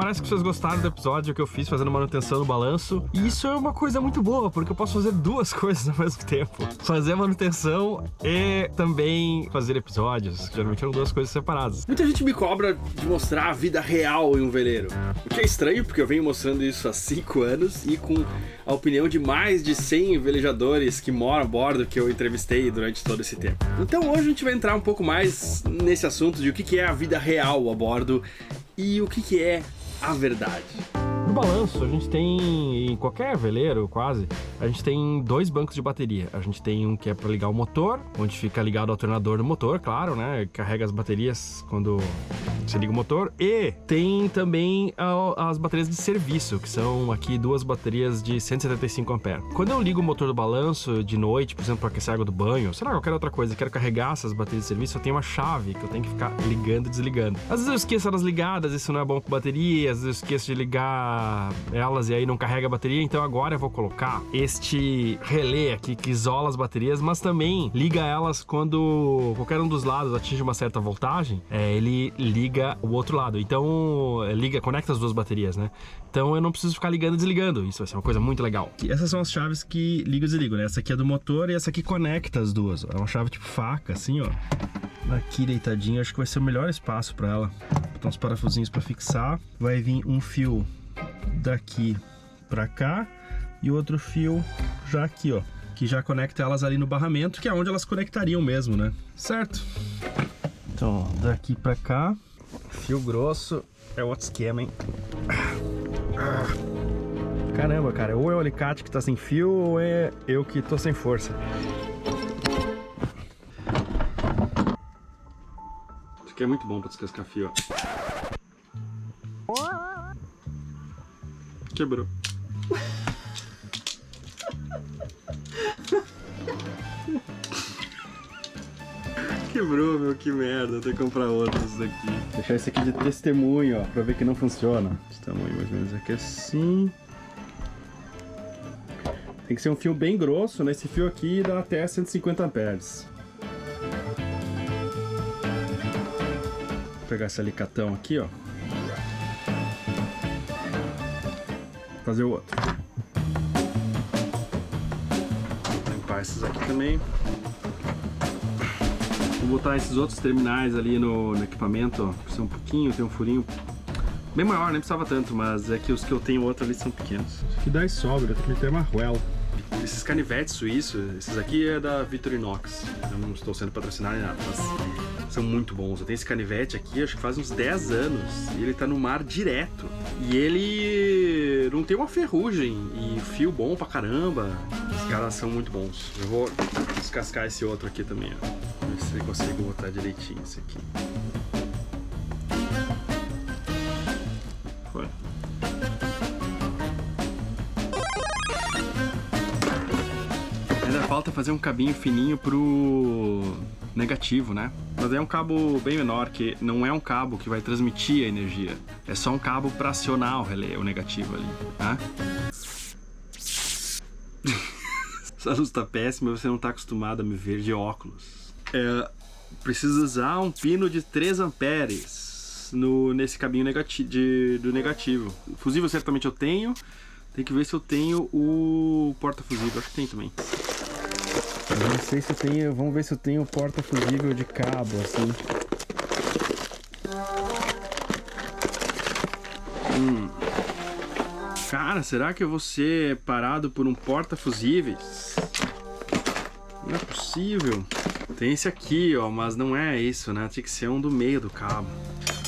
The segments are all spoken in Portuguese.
parece que vocês gostaram do episódio que eu fiz fazendo manutenção no balanço. E isso é uma coisa muito boa, porque eu posso fazer duas coisas ao mesmo tempo. Fazer a manutenção e também fazer episódios. Geralmente eram duas coisas separadas. Muita gente me cobra de mostrar a vida real em um veleiro. O que é estranho, porque eu venho mostrando isso há 5 anos e com a opinião de mais de 100 velejadores que moram a bordo que eu entrevistei durante todo esse tempo. Então hoje a gente vai entrar um pouco mais nesse assunto de o que é a vida real a bordo e o que é a verdade. No balanço, a gente tem, em qualquer veleiro quase, a gente tem 2 bancos de bateria. A gente tem um que é para ligar o motor, onde fica ligado o alternador do motor, claro, né? Carrega as baterias quando você liga o motor. E tem também as baterias de serviço, que são aqui 2 baterias de 175 amperes. Quando eu ligo o motor do balanço de noite, por exemplo, para aquecer a água do banho, sei lá, qualquer outra coisa, quero carregar essas baterias de serviço, eu tenho uma chave que eu tenho que ficar ligando e desligando. Às vezes eu esqueço elas ligadas, isso não é bom para bateria, às vezes eu esqueço de ligar elas e aí não carrega a bateria, então agora eu vou colocar este relé aqui que isola as baterias, mas também liga elas quando qualquer um dos lados atinge uma certa voltagem, ele liga o outro lado, então conecta as 2 baterias, né? Então eu não preciso ficar ligando e desligando, isso vai ser uma coisa muito legal. E essas são as chaves que ligam e desligam, né? Essa aqui é do motor e essa aqui conecta as duas, é uma chave tipo faca, assim, ó. Aqui deitadinho, acho que vai ser o melhor espaço para ela. Botar uns parafusinhos para fixar, vai vir um fio daqui pra cá e outro fio já aqui, ó, que já conecta elas ali no barramento, que é onde elas conectariam mesmo, né? Certo? Então, daqui pra cá, fio grosso é outro esquema, hein? Caramba, cara, ou é o alicate que tá sem fio ou é eu que tô sem força. Isso aqui é muito bom pra descascar fio, ó. Quebrou. Quebrou, meu, que merda. Vou ter que comprar outros daqui. Deixar esse aqui de testemunho, ó, pra ver que não funciona. Esse tamanho mais ou menos aqui assim. Tem que ser um fio bem grosso, né? Esse fio aqui dá até 150 amperes. Vou pegar esse alicatão aqui, ó. Fazer o outro. Vou limpar esses aqui também. Vou botar esses outros terminais ali no equipamento, ó. Precisa um pouquinho, tem um furinho bem maior, nem precisava tanto, mas é que os que eu tenho outro ali são pequenos. Isso aqui dá e sobra, tem que ter marruela. Esses canivetes suíços, esses aqui é da Victorinox. Eu não estou sendo patrocinado nem nada, mas são muito bons. Eu tenho esse canivete aqui, acho que faz uns 10 anos, e ele tá no mar direto. E ele não tem uma ferrugem, e fio bom pra caramba. Os caras são muito bons. Eu vou descascar esse outro aqui também, ó. Ver se eu consigo botar direitinho esse aqui. Foi. Ainda falta fazer um cabinho fininho pro negativo, né? Mas é um cabo bem menor, que não é um cabo que vai transmitir a energia. É só um cabo para acionar o relé, o negativo ali, né? Essa luz tá péssima, você não tá acostumado a me ver de óculos. Preciso usar um pino de 3 amperes nesse cabinho do negativo. Fusível certamente eu tenho. Tem que ver se eu tenho o porta-fusível. Acho que tem também. Eu não sei se eu tenho. Vamos ver se eu tenho o porta-fusível de cabo, assim. Cara, será que eu vou ser parado por um porta-fusíveis? Não é possível. Tem esse aqui, ó, mas não é isso, né? Tinha que ser um do meio do cabo.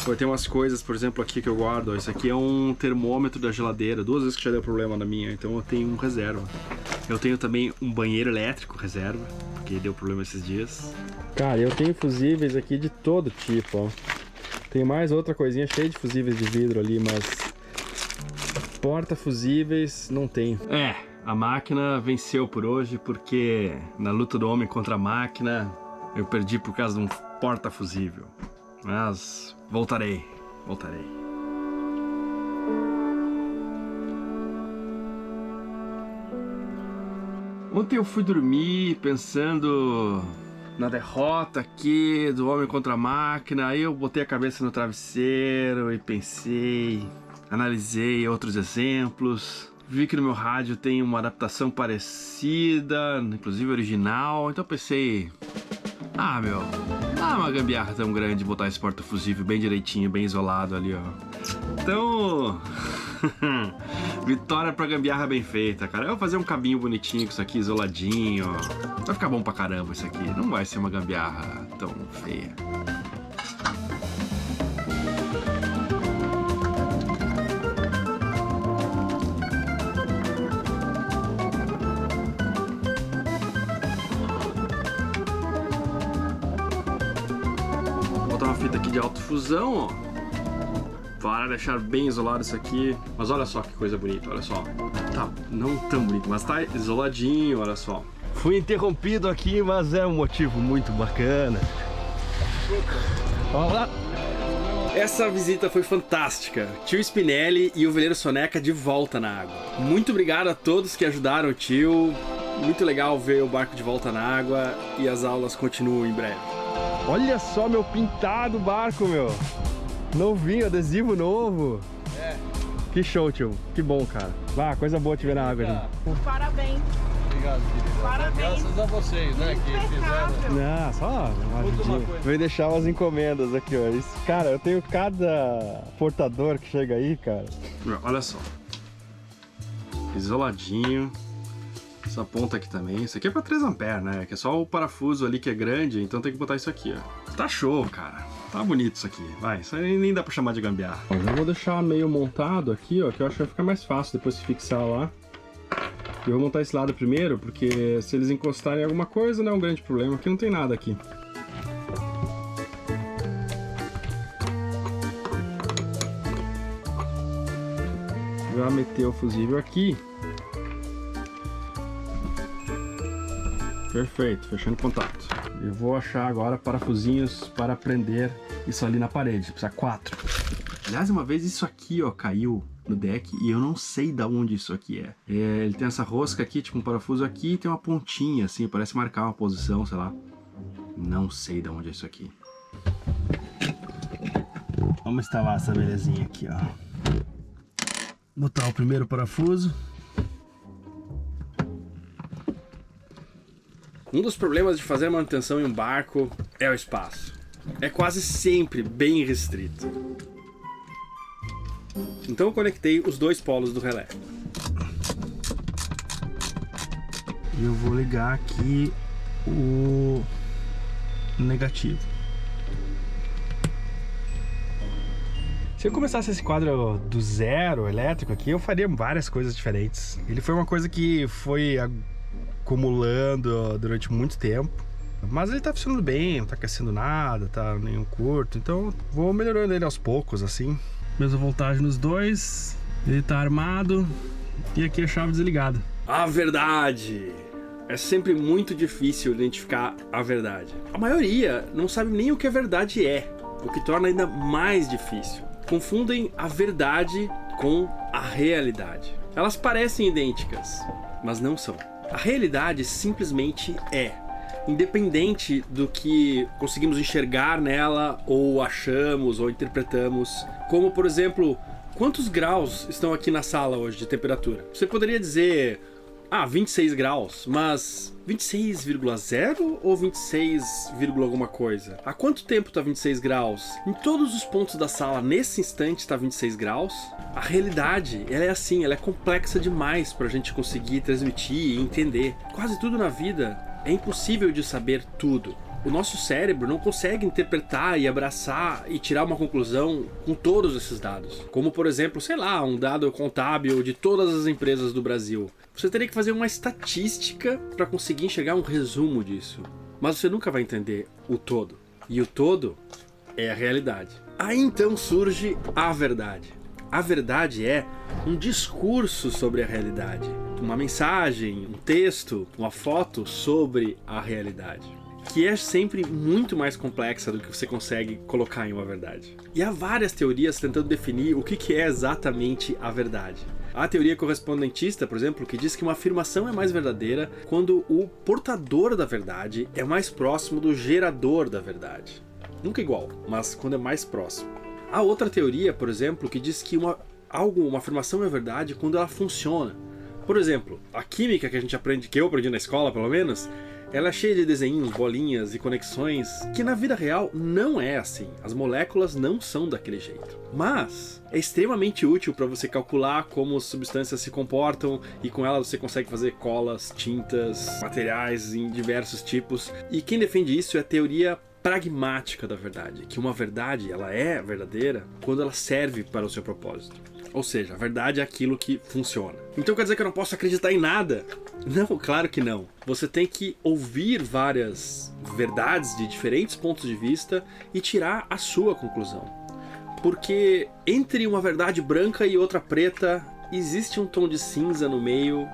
Pô, tem umas coisas, por exemplo, aqui que eu guardo, ó. Isso aqui é um termômetro da geladeira. 2 vezes que já deu problema na minha, então eu tenho um reserva. Eu tenho também um banheiro elétrico reserva, porque deu problema esses dias. Cara, eu tenho fusíveis aqui de todo tipo, ó. Tem mais outra coisinha cheia de fusíveis de vidro ali, mas porta-fusíveis não tenho. A máquina venceu por hoje, porque na luta do homem contra a máquina eu perdi por causa de um porta-fusível. Mas voltarei. Ontem eu fui dormir pensando na derrota aqui do homem contra a máquina. Aí eu botei a cabeça no travesseiro e pensei: analisei outros exemplos, vi que no meu rádio tem uma adaptação parecida, inclusive original, então pensei, meu, não é uma gambiarra tão grande botar esse porta-fusível bem direitinho, bem isolado ali, ó. Então, vitória pra gambiarra bem feita, cara. Eu vou fazer um cabinho bonitinho com isso aqui, isoladinho, ó. Vai ficar bom pra caramba isso aqui, não vai ser uma gambiarra tão feia. Fita aqui de autofusão, ó, para deixar bem isolado isso aqui. Mas olha só que coisa bonita, olha só. Tá, não tão bonito, mas tá isoladinho, olha só. Fui interrompido aqui, mas é um motivo muito bacana. Vamos lá. Essa visita foi fantástica. Tio Spinelli e o veleiro Soneca de volta na água. Muito obrigado a todos que ajudaram o tio. Muito legal ver o barco de volta na água e as aulas continuam em breve. Olha só meu pintado barco, meu. Novinho, adesivo novo. É. Que show, tio. Que bom, cara. Coisa boa te ver na água, gente. Parabéns. Obrigado, querido. Parabéns. Graças a vocês, né, que fizeram. Não, só uma ajudinha. Vem deixar umas encomendas aqui, ó. Isso, cara, eu tenho cada portador que chega aí, cara. Olha só. Isoladinho. Essa ponta aqui também. Isso aqui é pra 3 amperes, né? Que é só o parafuso ali que é grande, então tem que botar isso aqui, ó. Tá show, cara. Tá bonito isso aqui. Vai, isso aí nem dá pra chamar de gambiarra. Eu já vou deixar meio montado aqui, ó, que eu acho que vai ficar mais fácil depois de fixar lá. Eu vou montar esse lado primeiro, porque se eles encostarem em alguma coisa, não é um grande problema. Aqui não tem nada aqui. Já meter o fusível aqui. Perfeito, fechando contato. Eu vou achar agora parafusinhos para prender isso ali na parede. Precisa 4. Aliás, uma vez isso aqui, ó, caiu no deck e eu não sei de onde isso aqui é. Ele tem essa rosca aqui, tipo um parafuso aqui, e tem uma pontinha assim, parece marcar uma posição, sei lá. Não sei de onde é isso aqui. Vamos instalar essa belezinha aqui, ó. Botar o primeiro parafuso. Um dos problemas de fazer manutenção em um barco é o espaço. É quase sempre bem restrito. Então eu conectei os 2 polos do relé. E eu vou ligar aqui o negativo. Se eu começasse esse quadro do zero elétrico aqui, eu faria várias coisas diferentes. Ele foi uma coisa que foi acumulando durante muito tempo, mas ele tá funcionando bem, não tá aquecendo nada, tá nenhum curto, então vou melhorando ele aos poucos, assim. Mesma voltagem nos 2, ele tá armado e aqui a chave desligada. A verdade! É sempre muito difícil identificar a verdade. A maioria não sabe nem o que a verdade é, o que torna ainda mais difícil. Confundem a verdade com a realidade. Elas parecem idênticas, mas não são. A realidade simplesmente é, independente do que conseguimos enxergar nela, ou achamos, ou interpretamos. Como, por exemplo, quantos graus estão aqui na sala hoje de temperatura? Você poderia dizer, 26 graus, mas 26,0 ou 26, alguma coisa? Há quanto tempo está 26 graus? Em todos os pontos da sala, nesse instante, está 26 graus? A realidade, ela é assim, ela é complexa demais para a gente conseguir transmitir e entender. Quase tudo na vida é impossível de saber tudo. O nosso cérebro não consegue interpretar e abraçar e tirar uma conclusão com todos esses dados. Como, por exemplo, sei lá, um dado contábil de todas as empresas do Brasil. Você teria que fazer uma estatística para conseguir enxergar um resumo disso. Mas você nunca vai entender o todo. E o todo é a realidade. Aí então surge a verdade. A verdade é um discurso sobre a realidade. Uma mensagem, um texto, uma foto sobre a realidade. Que é sempre muito mais complexa do que você consegue colocar em uma verdade. E há várias teorias tentando definir o que é exatamente a verdade. Há a teoria correspondentista, por exemplo, que diz que uma afirmação é mais verdadeira quando o portador da verdade é mais próximo do gerador da verdade. Nunca igual, mas quando é mais próximo. Há outra teoria, por exemplo, que diz que uma uma afirmação é verdade quando ela funciona. Por exemplo, a química que a gente aprende, que eu aprendi na escola pelo menos, ela é cheia de desenhinhos, bolinhas e conexões que na vida real não é assim. As moléculas não são daquele jeito. Mas é extremamente útil para você calcular como as substâncias se comportam e com elas você consegue fazer colas, tintas, materiais em diversos tipos. E quem defende isso é a teoria pragmática da verdade, que uma verdade ela é verdadeira quando ela serve para o seu propósito. Ou seja, a verdade é aquilo que funciona. Então quer dizer que eu não posso acreditar em nada? Não, claro que não. Você tem que ouvir várias verdades de diferentes pontos de vista e tirar a sua conclusão. Porque entre uma verdade branca e outra preta, existe um tom de cinza no meio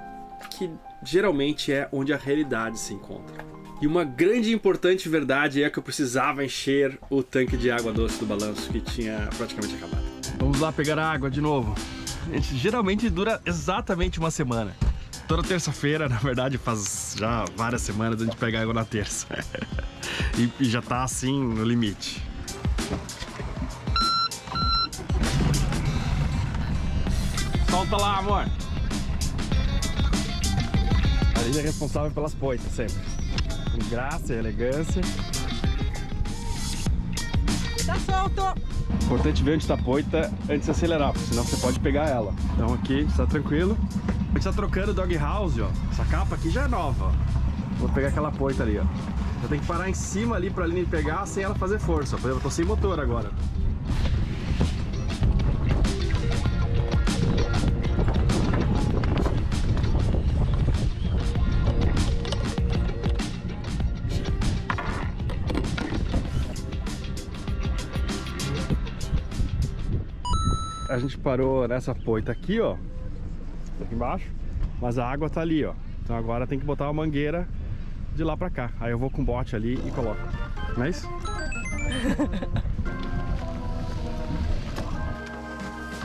que geralmente é onde a realidade se encontra. E uma grande e importante verdade é que eu precisava encher o tanque de água doce do balanço que tinha praticamente acabado. Vamos lá pegar a água de novo. Gente, geralmente dura exatamente uma semana. Toda terça-feira, na verdade, faz já várias semanas a gente pega água na terça. e já tá assim no limite. Solta lá, amor. A gente é responsável pelas poitas sempre. Com graça e elegância. Tá solto! Importante ver onde está a poita antes de acelerar, porque senão você pode pegar ela. Então aqui está tranquilo. A gente está trocando o dog house, ó. Essa capa aqui já é nova, ó. Vou pegar aquela poita ali, ó. Eu tenho que parar em cima ali pra Aline pegar sem ela fazer força. Por exemplo, eu tô sem motor agora. A gente parou nessa poita aqui, ó, aqui embaixo, mas a água tá ali, ó. Então agora tem que botar uma mangueira de lá pra cá. Aí eu vou com o bote ali e coloco. Não é isso?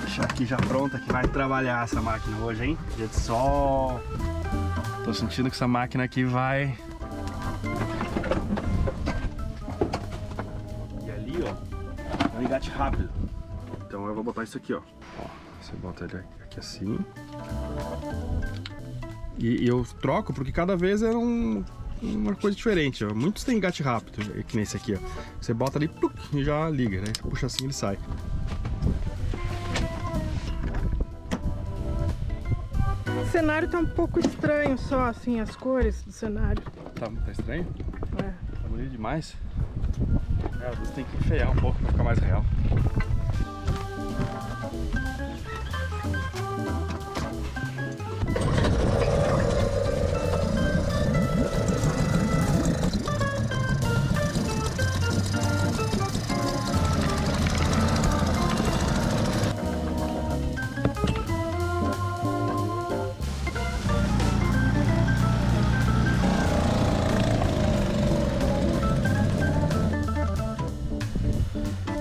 Deixar aqui já pronta que vai trabalhar essa máquina hoje, hein? Dia de sol. Tô sentindo que essa máquina aqui vai... E ali, ó, é um engate rápido. Então eu vou botar isso aqui, ó. Ó, você bota ele aqui assim. E eu troco porque cada vez é uma coisa diferente, ó. Muitos têm engate rápido, que nem esse aqui, ó. Você bota ali e já liga, né? Você puxa assim e ele sai. O cenário tá um pouco estranho só, assim, as cores do cenário. Tá estranho? É. Tá bonito demais. É, às vezes tem que enfeiar um pouco pra ficar mais real.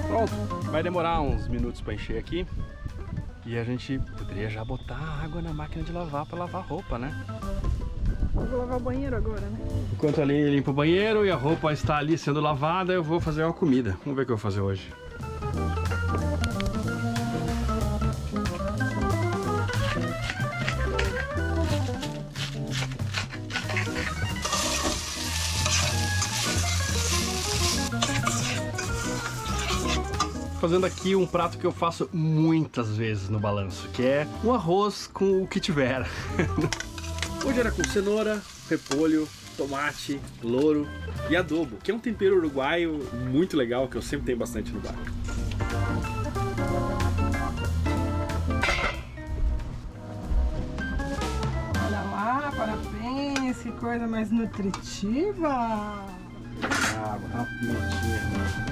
Pronto, vai demorar uns minutos para encher aqui e a gente poderia já botar água na máquina de lavar para lavar roupa, né? Eu vou lavar o banheiro agora, né? Enquanto ali limpa o banheiro e a roupa está ali sendo lavada, eu vou fazer uma comida. Vamos ver o que eu vou fazer hoje. Fazendo aqui um prato que eu faço muitas vezes no balanço, que é um arroz com o que tiver. Hoje era com cenoura, repolho, tomate, louro e adobo, que é um tempero uruguaio muito legal, que eu sempre tenho bastante no bar. Olha lá, parabéns, que coisa mais nutritiva.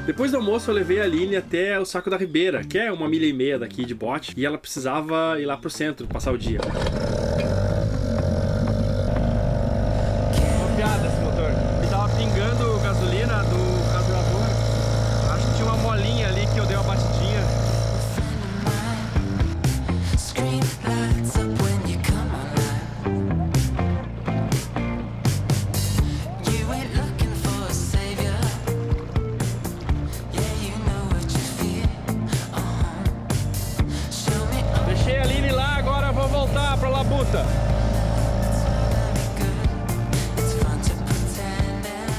Depois do almoço eu levei a Aline até o Saco da Ribeira, que é 1,5 milha daqui de bote, e ela precisava ir lá pro centro, passar o dia. Uma piada esse motor. Ele tava pingando gasolina do carburador. Acho que tinha uma molinha ali que eu dei uma batidinha. voltar pra labuta.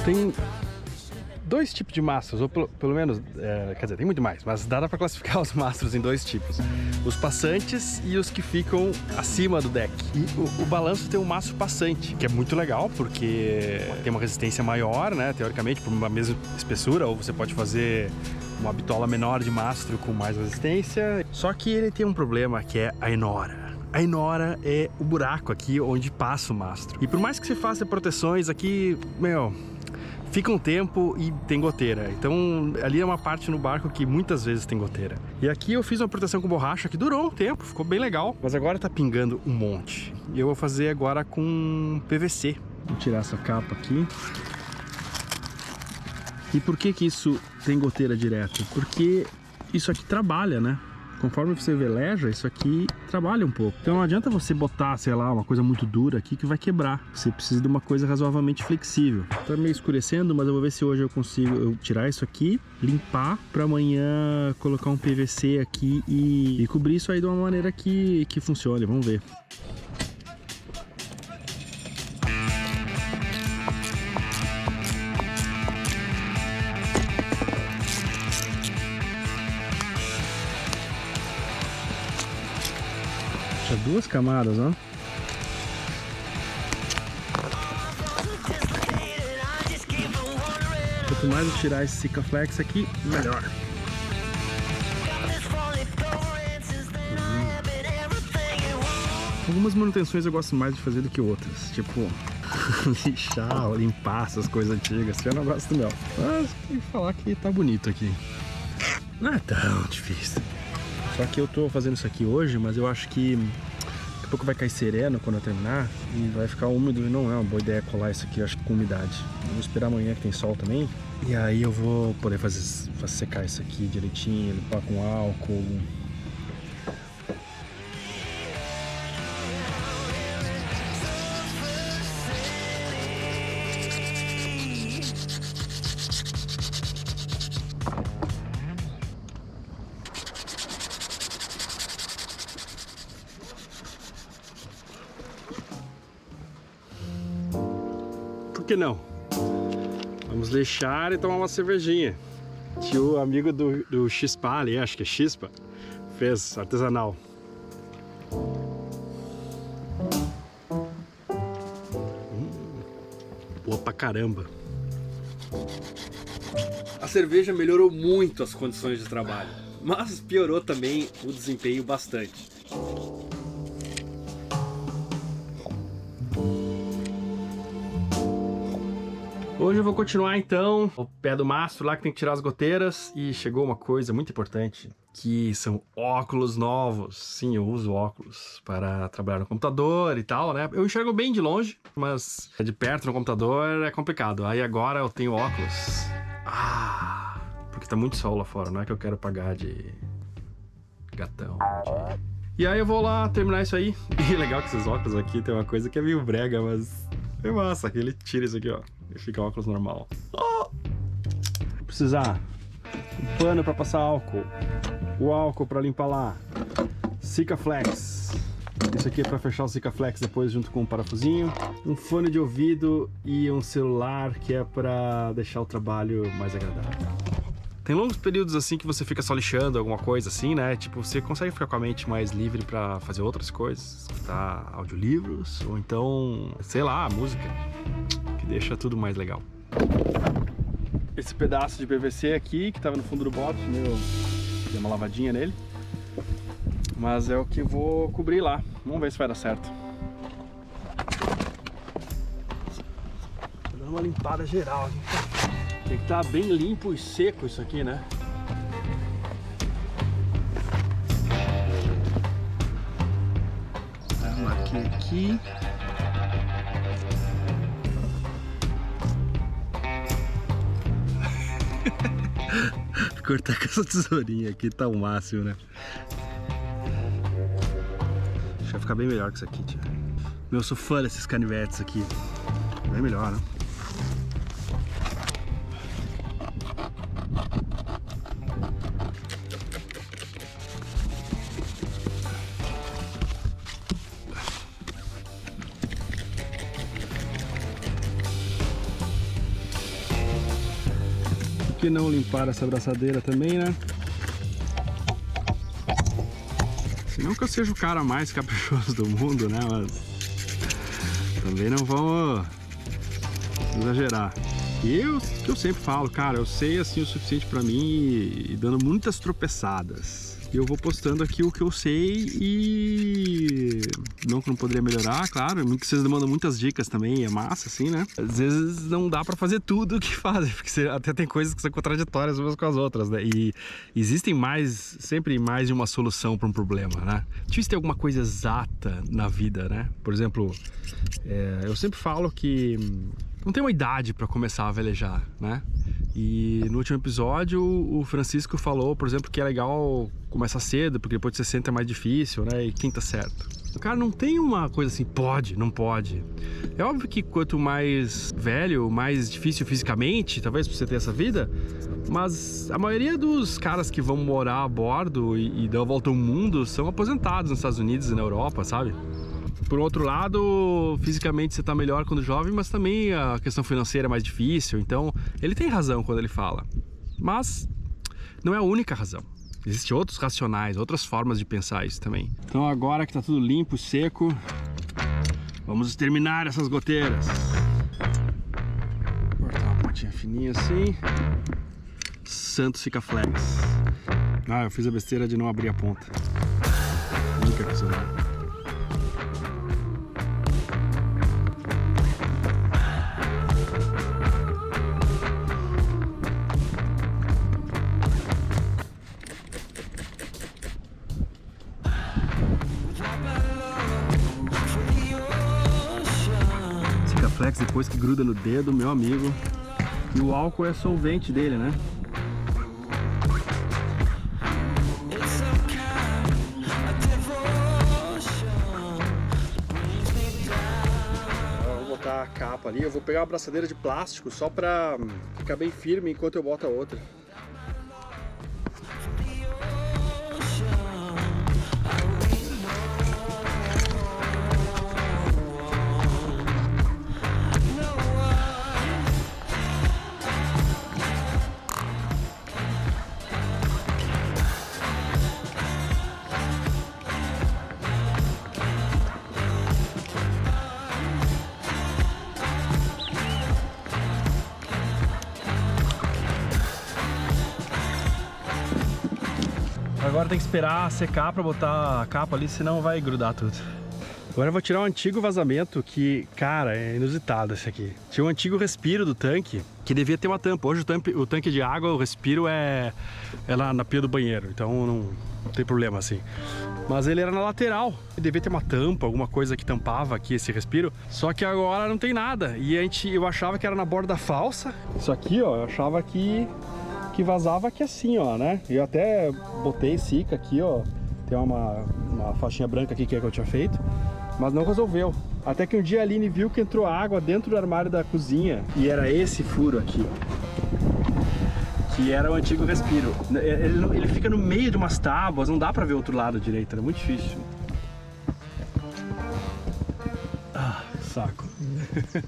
Tem dois tipos de mastros, ou pelo menos, quer dizer, tem muito mais, mas dá pra classificar os mastros em dois tipos. Os passantes e os que ficam acima do deck. E o balanço tem um mastro passante, que é muito legal, porque tem uma resistência maior, né, teoricamente, por uma mesma espessura, ou você pode fazer uma bitola menor de mastro com mais resistência. Só que ele tem um problema, que é a enora. A enora é o buraco aqui onde passa o mastro. E por mais que você faça proteções aqui, fica um tempo e tem goteira. Então ali é uma parte no barco que muitas vezes tem goteira. E aqui eu fiz uma proteção com borracha que durou um tempo, ficou bem legal. Mas agora tá pingando um monte. E eu vou fazer agora com PVC. Vou tirar essa capa aqui. E por que isso tem goteira direto? Porque isso aqui trabalha, né? Conforme você veleja, isso aqui trabalha um pouco. Então não adianta você botar, sei lá, uma coisa muito dura aqui que vai quebrar. Você precisa de uma coisa razoavelmente flexível. Tá meio escurecendo, mas eu vou ver se hoje eu consigo tirar isso aqui, limpar, para amanhã colocar um PVC aqui e cobrir isso aí de uma maneira que funcione. Vamos ver. Duas camadas, ó. Quanto mais eu tirar esse Sikaflex aqui, melhor. Algumas manutenções eu gosto mais de fazer do que outras. Tipo, lixar ou limpar essas coisas antigas. Eu não gosto não. Mas tem que falar que tá bonito aqui. Não é tão difícil. Só que eu tô fazendo isso aqui hoje, mas eu acho que daqui a pouco vai cair sereno quando eu terminar e vai ficar úmido e não é uma boa ideia colar isso aqui, eu acho que com umidade. Eu vou esperar amanhã que tem sol também e aí eu vou poder fazer secar isso aqui direitinho, limpar com álcool. Por que não? Vamos deixar e tomar uma cervejinha. Tio amigo do Xispa ali, acho que é Xispa, fez artesanal. Boa pra caramba. A cerveja melhorou muito as condições de trabalho, mas piorou também o desempenho bastante. Hoje eu vou continuar então o pé do mastro lá que tem que tirar as goteiras e chegou uma coisa muito importante, que são óculos novos. Sim, eu uso óculos para trabalhar no computador e tal, né? Eu enxergo bem de longe, mas de perto no computador é complicado. Aí agora eu tenho óculos. Porque tá muito sol lá fora, não é que eu quero pagar de gatão. E aí eu vou lá terminar isso aí. E legal que esses óculos aqui tem uma coisa que é meio brega, mas é massa, que ele tira isso aqui, ó. E fica óculos normal. Vou precisar um pano para passar álcool, o álcool para limpar lá, Sikaflex. Isso aqui é para fechar o Sikaflex depois junto com um parafusinho, um fone de ouvido e um celular que é para deixar o trabalho mais agradável. Tem longos períodos assim que você fica só lixando alguma coisa assim, né? Tipo, você consegue ficar com a mente mais livre para fazer outras coisas, escutar audiolivros ou então, sei lá, música. Deixa tudo mais legal. Esse pedaço de PVC aqui, que tava no fundo do bote, dei uma lavadinha nele. Mas é o que vou cobrir lá. Vamos ver se vai dar certo. Tô dando uma limpada geral aqui. Tem que estar bem limpo e seco isso aqui, né? Marquei aqui. Cortar com essa tesourinha aqui tá o máximo, né? Acho que vai ficar bem melhor que isso aqui, tia. Eu sou fã desses canivetes aqui. Bem melhor, né? que não limpar essa abraçadeira também, né? Não que eu seja o cara mais caprichoso do mundo, né? Mas também não vamos exagerar. E que eu sempre falo, cara, eu sei assim o suficiente pra mim e dando muitas tropeçadas. Eu vou postando aqui o que eu sei e não que não poderia melhorar, claro. Que vocês mandam muitas dicas também, é massa, assim, né? Às vezes não dá pra fazer tudo o que fazem, porque até tem coisas que são contraditórias umas com as outras, né? E existem sempre mais de uma solução para um problema, né? Difícil ter alguma coisa exata na vida, né? Por exemplo, eu sempre falo que não tem uma idade para começar a velejar, né? E no último episódio o Francisco falou, por exemplo, que é legal começar cedo, porque depois de 60 é mais difícil, né? E quem tá certo? O cara não tem uma coisa assim, pode, não pode. É óbvio que quanto mais velho, mais difícil fisicamente, talvez pra você ter essa vida, mas a maioria dos caras que vão morar a bordo e dar a volta ao mundo são aposentados nos Estados Unidos e na Europa, sabe? Por outro lado, fisicamente você tá melhor quando jovem, mas também a questão financeira é mais difícil, então ele tem razão quando ele fala. Mas não é a única razão. Existem outros racionais, outras formas de pensar isso também. Então agora que tá tudo limpo, seco, vamos exterminar essas goteiras. Cortar uma pontinha fininha assim. Santos fica flex. Ah, eu fiz a besteira de não abrir a ponta. Nunca fiz nada. Flex depois que gruda no dedo, meu amigo. E o álcool é solvente dele, né? Vou botar a capa ali. Eu vou pegar uma abraçadeira de plástico só pra ficar bem firme enquanto eu boto a outra. Agora tem que esperar secar pra botar a capa ali, senão vai grudar tudo. Agora eu vou tirar um antigo vazamento que, cara, é inusitado esse aqui. Tinha um antigo respiro do tanque que devia ter uma tampa. Hoje o tanque de água, o respiro é lá na pia do banheiro, então não tem problema assim. Mas ele era na lateral, e devia ter uma tampa, alguma coisa que tampava aqui esse respiro. Só que agora não tem nada. E eu achava que era na borda falsa. Isso aqui, ó, eu achava que vazava aqui assim, ó, né? Eu até botei Sica aqui, ó. Tem uma faixinha branca aqui que é que eu tinha feito, mas não resolveu. Até que um dia a Aline viu que entrou água dentro do armário da cozinha e era esse furo aqui, que era o antigo respiro. Ele fica no meio de umas tábuas, não dá pra ver o outro lado direito, era muito difícil. Ah, saco.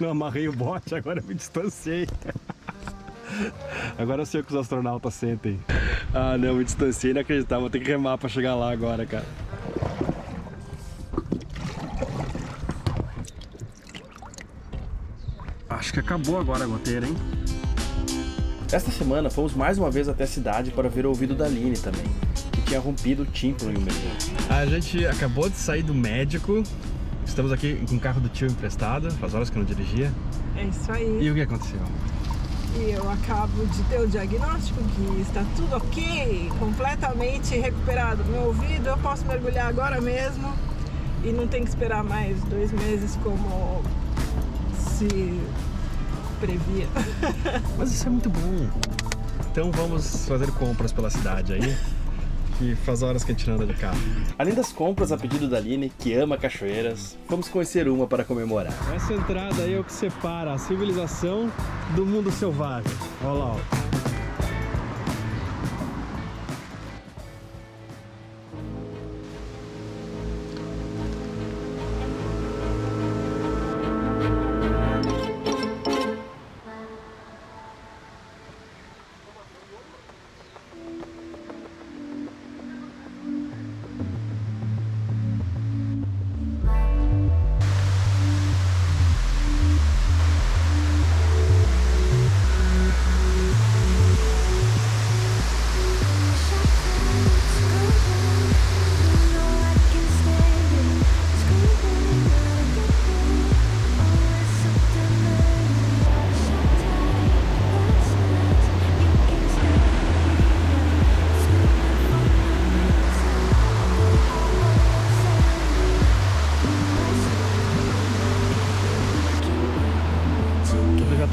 Não amarrei o bote, agora eu me distanciei. Agora eu sei o que os astronautas sentem. Ah, não, me distanciei, inacreditável. Vou ter que remar pra chegar lá agora, cara. Acho que acabou agora a goteira, hein? Esta semana fomos mais uma vez até a cidade para ver o ouvido da Aline também, que tinha rompido o tímpano em um mergulho. A gente acabou de sair do médico. Estamos aqui com o carro do tio emprestado, faz horas que eu não dirigia. É isso aí. E o que aconteceu? E eu acabo de ter o diagnóstico que está tudo ok, completamente recuperado. Meu ouvido, eu posso mergulhar agora mesmo e não tem que esperar mais 2 meses como se previa. Mas isso é muito bom. Então vamos fazer compras pela cidade aí, que faz horas que a gente anda de carro. Além das compras a pedido da Aline, que ama cachoeiras, fomos conhecer uma para comemorar. Essa entrada aí é o que separa a civilização do mundo selvagem. Olha lá, ó.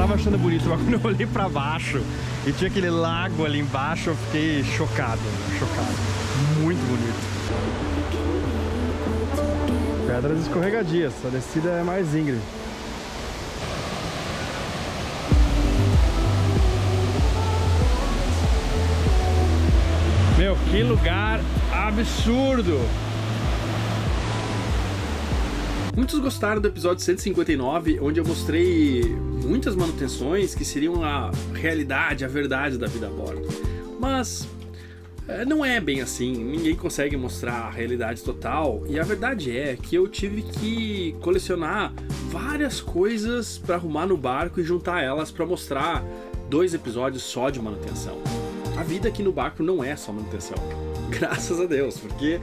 tava achando bonito, mas quando eu olhei pra baixo e tinha aquele lago ali embaixo, eu fiquei chocado. Muito bonito. Pedras escorregadias, a descida é mais íngreme. Meu, que lugar absurdo! Muitos gostaram do episódio 159, onde eu mostrei muitas manutenções que seriam a realidade, a verdade da vida a bordo. Mas não é bem assim, ninguém consegue mostrar a realidade total. E a verdade é que eu tive que colecionar várias coisas para arrumar no barco e juntar elas para mostrar 2 episódios só de manutenção. A vida aqui no barco não é só manutenção, graças a Deus, porque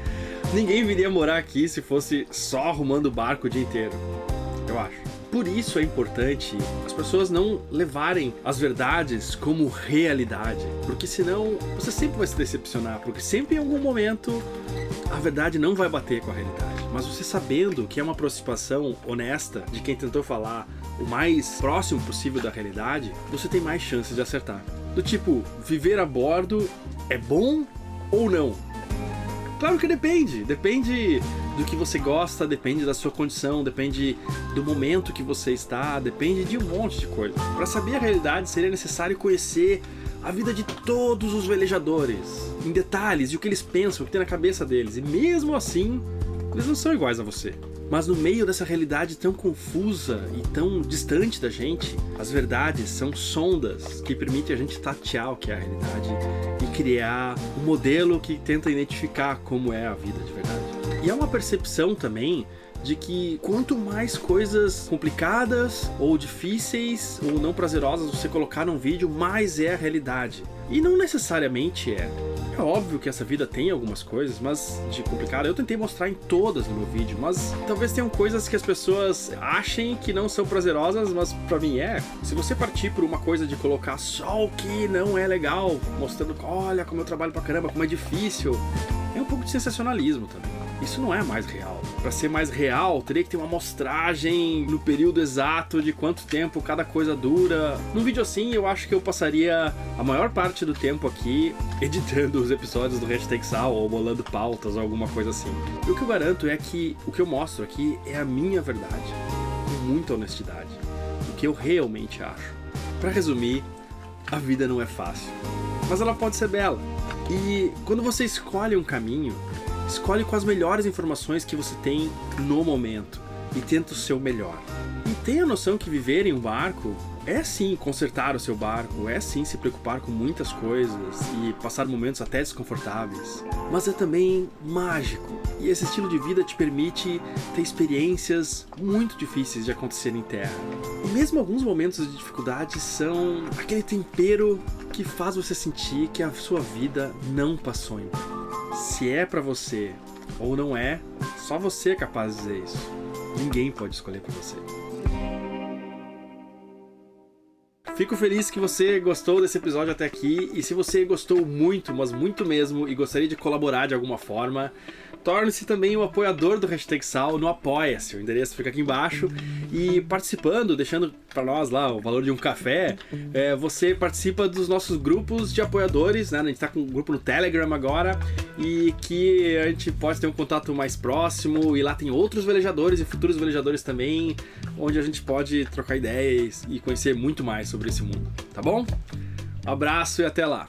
ninguém viria morar aqui se fosse só arrumando o barco o dia inteiro, eu acho. Por isso é importante as pessoas não levarem as verdades como realidade, porque senão você sempre vai se decepcionar, porque sempre em algum momento a verdade não vai bater com a realidade. Mas você sabendo que é uma aproximação honesta de quem tentou falar o mais próximo possível da realidade, você tem mais chances de acertar. Do tipo, viver a bordo é bom ou não? Claro que depende do que você gosta, depende da sua condição, depende do momento que você está, depende de um monte de coisa. Para saber a realidade seria necessário conhecer a vida de todos os velejadores, em detalhes, e o que eles pensam, o que tem na cabeça deles, e mesmo assim, eles não são iguais a você. Mas no meio dessa realidade tão confusa e tão distante da gente, as verdades são sondas que permitem a gente tatear o que é a realidade e criar um modelo que tenta identificar como é a vida de verdade. E é uma percepção também de que quanto mais coisas complicadas ou difíceis ou não prazerosas você colocar num vídeo, mais é a realidade. E não necessariamente é. É óbvio que essa vida tem algumas coisas, mas de complicado. Eu tentei mostrar em todas no meu vídeo, mas talvez tenham coisas que as pessoas achem que não são prazerosas, mas pra mim é. Se você partir por uma coisa de colocar só o que não é legal, mostrando, olha como eu trabalho pra caramba, como é difícil, é um pouco de sensacionalismo também. Isso não é mais real. Para ser mais real, teria que ter uma amostragem no período exato de quanto tempo cada coisa dura. Num vídeo assim, eu acho que eu passaria a maior parte do tempo aqui editando os episódios do #Sal ou bolando pautas ou alguma coisa assim. E o que eu garanto é que o que eu mostro aqui é a minha verdade, com muita honestidade, o que eu realmente acho. Para resumir, a vida não é fácil, mas ela pode ser bela. E quando você escolhe um caminho, escolhe com as melhores informações que você tem no momento e tenta o seu melhor. E tenha a noção que viver em um barco é sim consertar o seu barco, é sim se preocupar com muitas coisas e passar momentos até desconfortáveis, mas é também mágico. E esse estilo de vida te permite ter experiências muito difíceis de acontecer em terra. E mesmo alguns momentos de dificuldade são aquele tempero que faz você sentir que a sua vida não passou em vão. Se é pra você ou não é, só você é capaz de dizer isso. Ninguém pode escolher por você. Fico feliz que você gostou desse episódio até aqui, e se você gostou muito, mas muito mesmo, e gostaria de colaborar de alguma forma, torne-se também um apoiador do #Sal no Apoia-se. O endereço fica aqui embaixo. E participando, deixando para nós lá o valor de um café, você participa dos nossos grupos de apoiadores, né? A gente tá com um grupo no Telegram agora, e que a gente pode ter um contato mais próximo, e lá tem outros velejadores e futuros velejadores também, onde a gente pode trocar ideias e conhecer muito mais sobre esse mundo, tá bom? Um abraço e até lá!